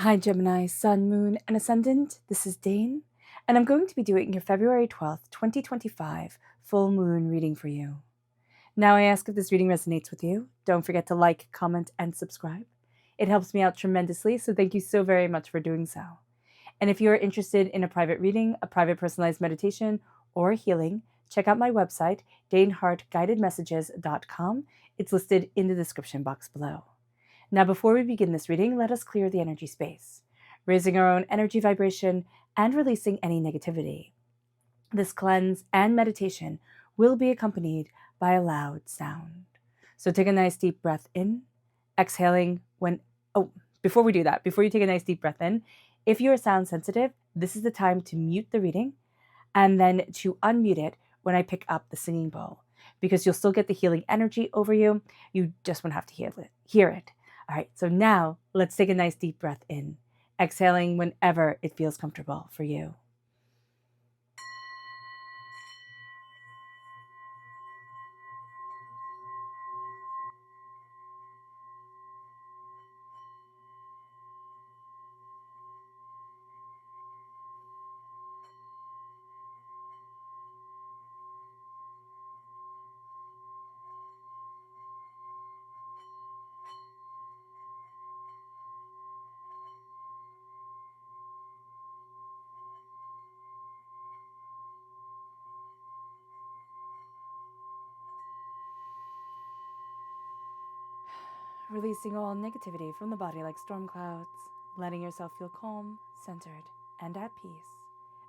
Hi, Gemini, Sun, Moon, and Ascendant. This is Dane, and I'm going to be doing your February 12th, 2025 full moon reading for you. Now, I ask if this reading resonates with you. Don't forget to like, comment, and subscribe. It helps me out tremendously, so thank you so very much for doing so. And if you're interested in a private reading, a private personalized meditation, or healing, check out my website, danehartguidedmessages.com. It's listed in the description box below. Now, before we begin this reading, let us clear the energy space, raising our own energy vibration and releasing any negativity. This cleanse and meditation will be accompanied by a loud sound. So take a nice deep breath in, exhaling before we do that, before you take a nice deep breath in, if you are sound sensitive, this is the time to mute the reading and then to unmute it when I pick up the singing bowl, because you'll still get the healing energy over you. You just won't have to hear it. All right, so now let's take a nice deep breath in, exhaling whenever it feels comfortable for you. Releasing all negativity from the body like storm clouds, letting yourself feel calm, centered, and at peace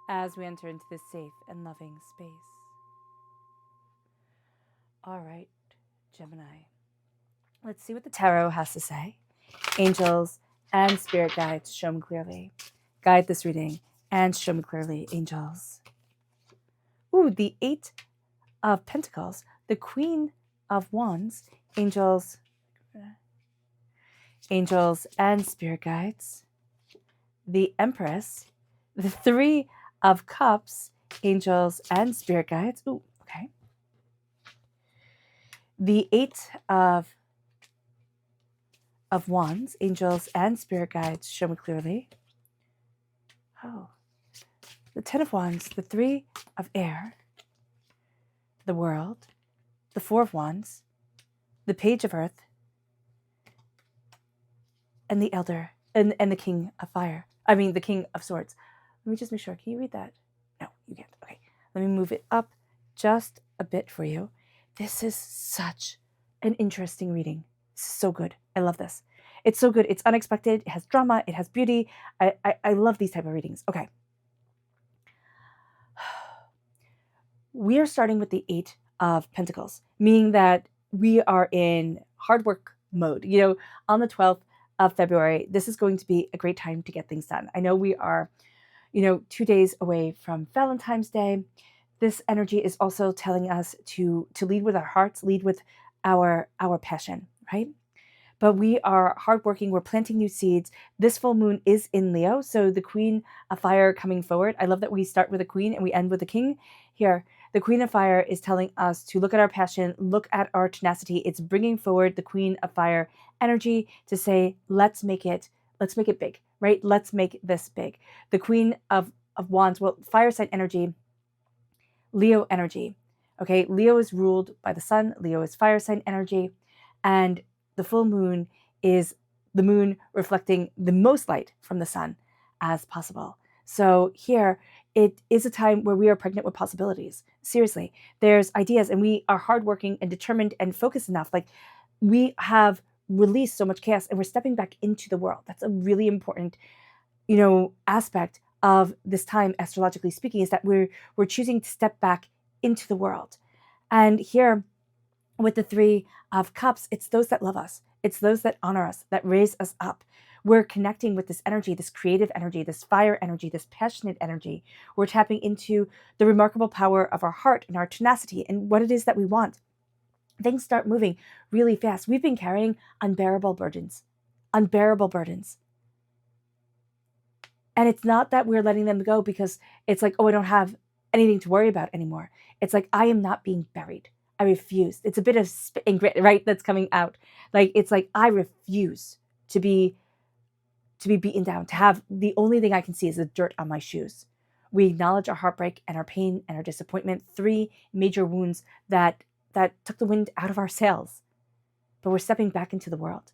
as we enter into this safe and loving space. All right, Gemini. Let's see what the tarot has to say. Angels and spirit guides, show me clearly. Guide this reading and show me clearly, angels. Ooh, the Eight of Pentacles, the Queen of Wands, angels and spirit guides, the Empress, the Three of Cups, angels and spirit guides. Ooh, okay. The Eight of Wands, angels and spirit guides, show me clearly. Oh, the Ten of Wands, the Three of Air, the World, the Four of Wands, the Page of Earth, and the Elder, and the King of Fire. The King of Swords. Let me just make sure. Can you read that? No, you can't. Okay. Let me move it up just a bit for you. This is such an interesting reading. This is so good. I love this. It's so good. It's unexpected. It has drama. It has beauty. I love these type of readings. Okay. We are starting with the Eight of Pentacles, meaning that we are in hard work mode. On the 12th of February, this is going to be a great time to get things done. I know we are, 2 days away from Valentine's Day. This energy is also telling us to lead with our hearts, lead with our passion, right? But we are hardworking. We're planting new seeds. This full moon is in Leo, so the Queen of Fire coming forward. I love that we start with a queen and we end with a king. Here, the Queen of Fire is telling us to look at our passion, look at our tenacity. It's bringing forward the Queen of Fire energy to say, let's make it big, right? Let's make this big. The Queen of Wands, well, fire sign energy, Leo energy. Okay, Leo is ruled by the sun. Leo is fire sign energy, and the full moon is the moon reflecting the most light from the sun as possible. So here, it is a time where we are pregnant with possibilities. Seriously, there's ideas, and we are hardworking and determined and focused enough. Like, we have released so much chaos, and we're stepping back into the world. That's a really important, aspect of this time, astrologically speaking, is that we're choosing to step back into the world. And here, with the Three of Cups, it's those that love us. It's those that honor us, that raise us up. We're connecting with this energy, this creative energy, this fire energy, this passionate energy. We're tapping into the remarkable power of our heart and our tenacity and what it is that we want. Things start moving really fast. We've been carrying unbearable burdens. And it's not that we're letting them go because it's like, oh, I don't have anything to worry about anymore. It's like, I am not being buried. I refuse. It's a bit of spit and grit, right? That's coming out. Like, it's like, I refuse to be to be beaten down, to have the only thing I can see is the dirt on my shoes. We acknowledge our heartbreak and our pain and our disappointment, 3 major wounds that took the wind out of our sails. But we're stepping back into the world.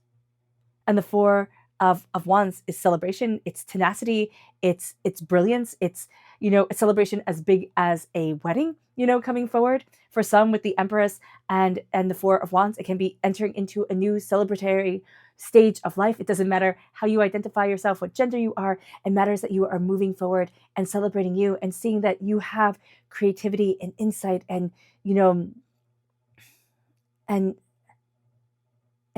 And the 4 of Wands is celebration, it's tenacity, it's brilliance, it's, a celebration as big as a wedding, coming forward. For some, with the Empress and the 4 of Wands, it can be entering into a new celebratory stage of life. It doesn't matter how you identify yourself, what gender you are. It matters that you are moving forward and celebrating you and seeing that you have creativity and insight and, and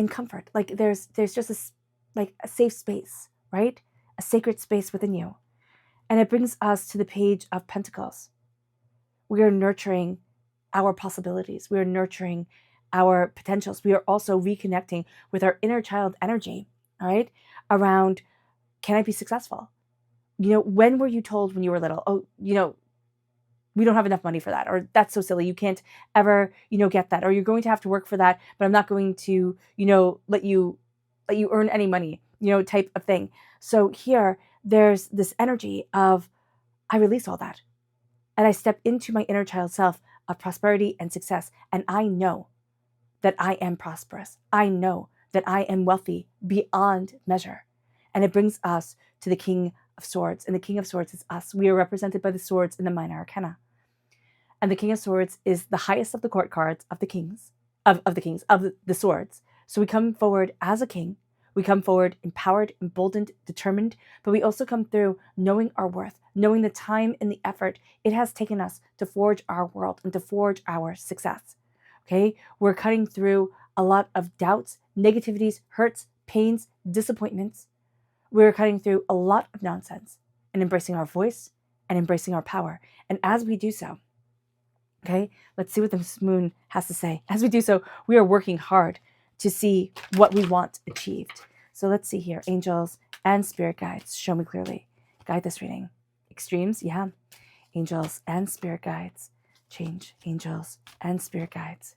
comfort. Like there's just a safe space, right? A sacred space within you. And it brings us to the Page of Pentacles. We are nurturing our possibilities. We are nurturing our potentials. We are also reconnecting with our inner child energy, all right? Around, can I be successful? When were you told when you were little, oh, we don't have enough money for that, or that's so silly, you can't ever, get that, or you're going to have to work for that, but I'm not going to, let you earn any money, type of thing. So here, there's this energy of, I release all that. And I step into my inner child self of prosperity and success. And I know that I am prosperous. I know that I am wealthy beyond measure. And it brings us to the King of Swords. And the King of Swords is us. We are represented by the swords in the minor arcana. And the King of Swords is the highest of the court cards of the kings, of the swords. So we come forward as a king. We come forward empowered, emboldened, determined, but we also come through knowing our worth, knowing the time and the effort it has taken us to forge our world and to forge our success. Okay? We're cutting through a lot of doubts, negativities, hurts, pains, disappointments. We're cutting through a lot of nonsense and embracing our voice and embracing our power. And as we do so, okay, let's see what this moon has to say. As we do so, we are working hard to see what we want achieved. So let's see here. Angels and spirit guides, show me clearly. Guide this reading. Extremes, yeah. Angels and spirit guides. Change. Angels and spirit guides.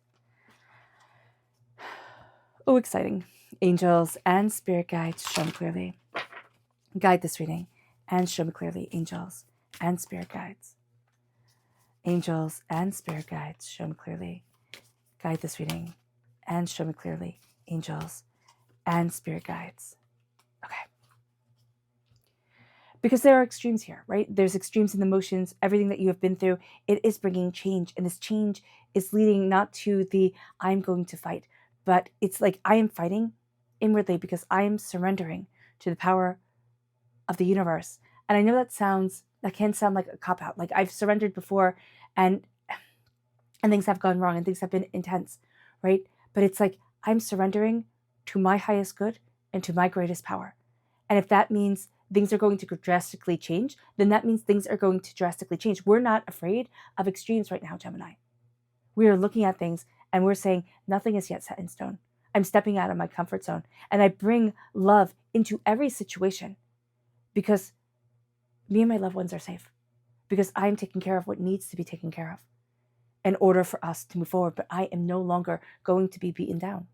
Oh, exciting. Angels and spirit guides, show me clearly. Guide this reading and show me clearly. Angels and spirit guides. Angels and spirit guides, show me clearly. Guide this reading and show me clearly. Angels and spirit guides. Okay. Because there are extremes here, right? There's extremes in the emotions, everything that you have been through. It is bringing change. And this change is leading not to the I'm going to fight, but it's like I am fighting inwardly because I am surrendering to the power of the universe. And I know that can sound like a cop-out. Like I've surrendered before and things have gone wrong and things have been intense, right? But it's like I'm surrendering to my highest good and to my greatest power. And if that means things are going to drastically change, then that means things are going to drastically change. We're not afraid of extremes right now, Gemini. We are looking at things and we're saying nothing is yet set in stone. I'm stepping out of my comfort zone and I bring love into every situation because me and my loved ones are safe, because I'm taking care of what needs to be taken care of in order for us to move forward. But I am no longer going to be beaten down.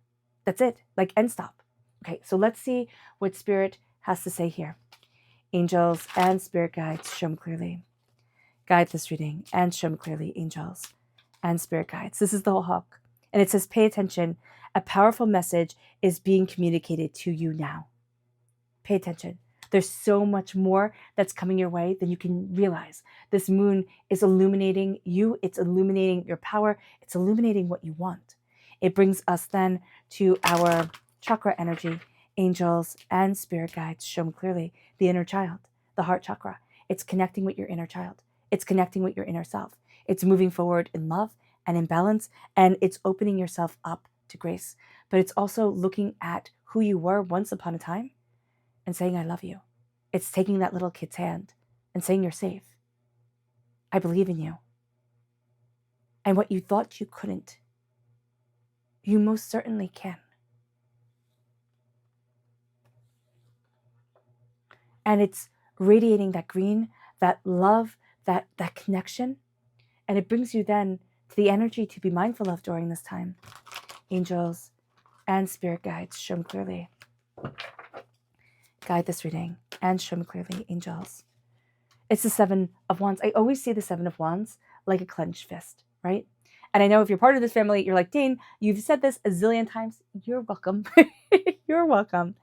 That's it. Like, end stop. Okay, so let's see what Spirit has to say here. Angels and spirit guides, show me clearly. Guide this reading and show me clearly, angels and spirit guides. This is the whole hook. And it says, pay attention. A powerful message is being communicated to you now. Pay attention. There's so much more that's coming your way than you can realize. This moon is illuminating you. It's illuminating your power. It's illuminating what you want. It brings us then to our chakra energy. Angels and spirit guides, show me clearly. The inner child, the heart chakra. It's connecting with your inner child. It's connecting with your inner self. It's moving forward in love and in balance, and it's opening yourself up to grace. But it's also looking at who you were once upon a time and saying, I love you. It's taking that little kid's hand and saying, you're safe. I believe in you. And what you thought you couldn't, you most certainly can. And it's radiating that green, that love, that connection. And it brings you then to the energy to be mindful of during this time. Angels and spirit guides, show me clearly. guide this reading and show me clearly, angels. It's the Seven of Wands. I always see the Seven of Wands like a clenched fist, right? And I know if you're part of this family, you're like, Dane, you've said this a zillion times. You're welcome. You're welcome.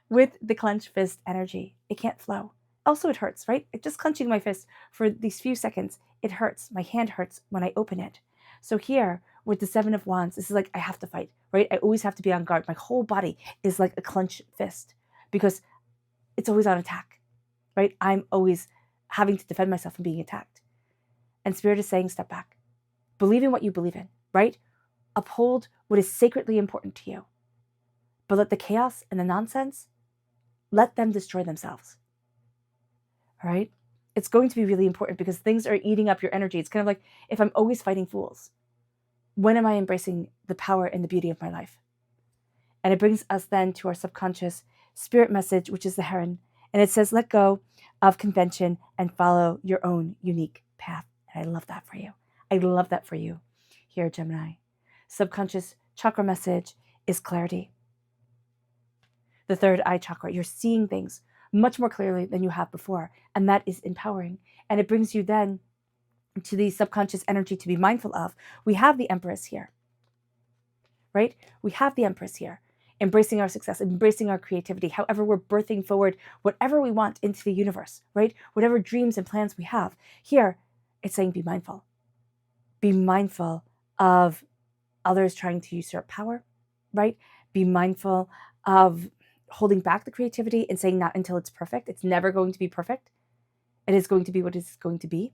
With the clenched fist energy, it can't flow. Also, it hurts, right? Just clenching my fist for these few seconds, it hurts. My hand hurts when I open it. So here, with the Seven of Wands, this is like I have to fight, right? I always have to be on guard. My whole body is like a clenched fist because it's always on attack, right? I'm always having to defend myself from being attacked. And Spirit is saying, step back. Believe in what you believe in, right? Uphold what is sacredly important to you. But let the chaos and the nonsense, let them destroy themselves. All right? It's going to be really important because things are eating up your energy. It's kind of like if I'm always fighting fools, when am I embracing the power and the beauty of my life? And it brings us then to our subconscious spirit message, which is the heron. And it says, let go of convention and follow your own unique path. And I love that for you. I love that for you here, Gemini. Subconscious chakra message is clarity. The third eye chakra, you're seeing things much more clearly than you have before. And that is empowering. And it brings you then to the subconscious energy to be mindful of. We have the Empress here, right? We have the Empress here, embracing our success, embracing our creativity, however we're birthing forward whatever we want into the universe, right? Whatever dreams and plans we have. Here, it's saying be mindful. Be mindful of others trying to usurp power, right? Be mindful of holding back the creativity and saying not until it's perfect. It's never going to be perfect. It is going to be what it's going to be.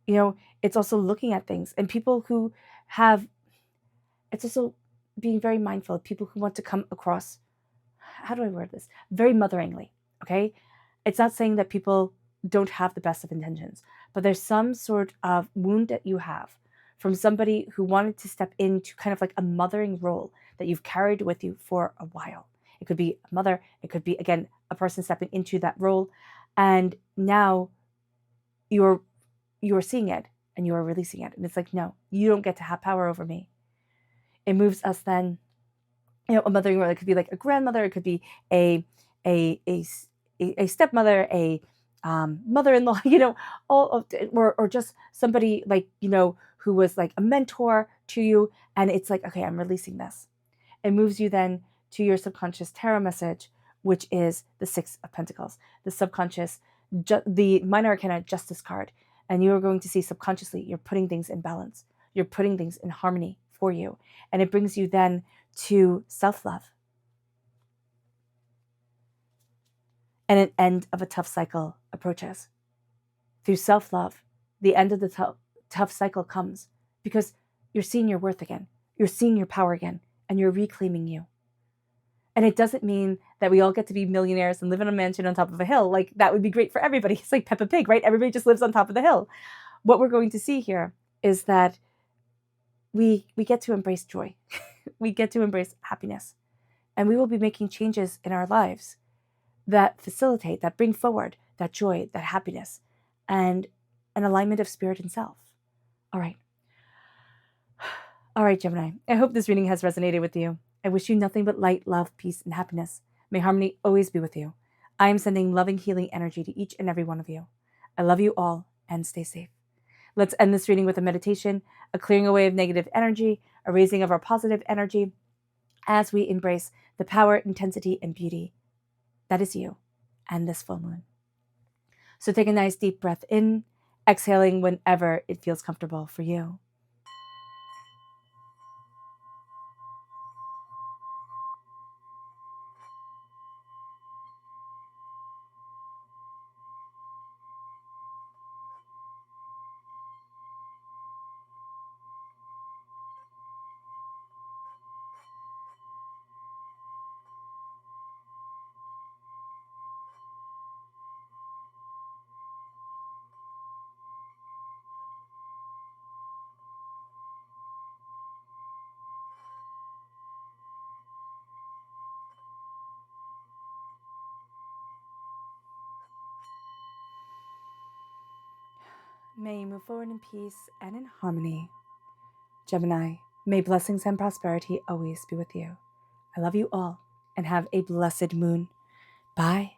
You know, it's also looking at things and people who have, it's also being very mindful of people who want to come across, how do I word this? Very motheringly, okay? It's not saying that people don't have the best of intentions, but there's some sort of wound that you have from somebody who wanted to step into kind of like a mothering role that you've carried with you for a while. It could be a mother. It could be, again, a person stepping into that role. And now you're seeing it and you are releasing it. And it's like, no, you don't get to have power over me. It moves us then, you know, a mothering role. It could be like a grandmother. It could be a stepmother, a mother-in-law, you know, or just somebody like, you know, who was like a mentor to you. And it's like, okay, I'm releasing this. It moves you then to your subconscious tarot message, which is the Six of Pentacles, the subconscious, the minor arcana justice card. And you are going to see subconsciously, you're putting things in balance. You're putting things in harmony for you. And it brings you then to self-love. And an end of a tough cycle approaches. Through self-love, the end of the tough cycle comes because you're seeing your worth again. You're seeing your power again, and you're reclaiming you. And it doesn't mean that we all get to be millionaires and live in a mansion on top of a hill. Like, that would be great for everybody. It's like Peppa Pig, right? Everybody just lives on top of the hill. What we're going to see here is that we get to embrace joy. We get to embrace happiness. And we will be making changes in our lives that facilitate, that bring forward that joy, that happiness, and an alignment of spirit and self. All right. All right, Gemini. I hope this reading has resonated with you. I wish you nothing but light, love, peace, and happiness. May harmony always be with you. I am sending loving, healing energy to each and every one of you. I love you all, and stay safe. Let's end this reading with a meditation, a clearing away of negative energy, a raising of our positive energy as we embrace the power, intensity, and beauty that is you and this full moon. So take a nice deep breath in, exhaling whenever it feels comfortable for you. May you move forward in peace and in harmony. Gemini, may blessings and prosperity always be with you. I love you all and have a blessed moon. Bye.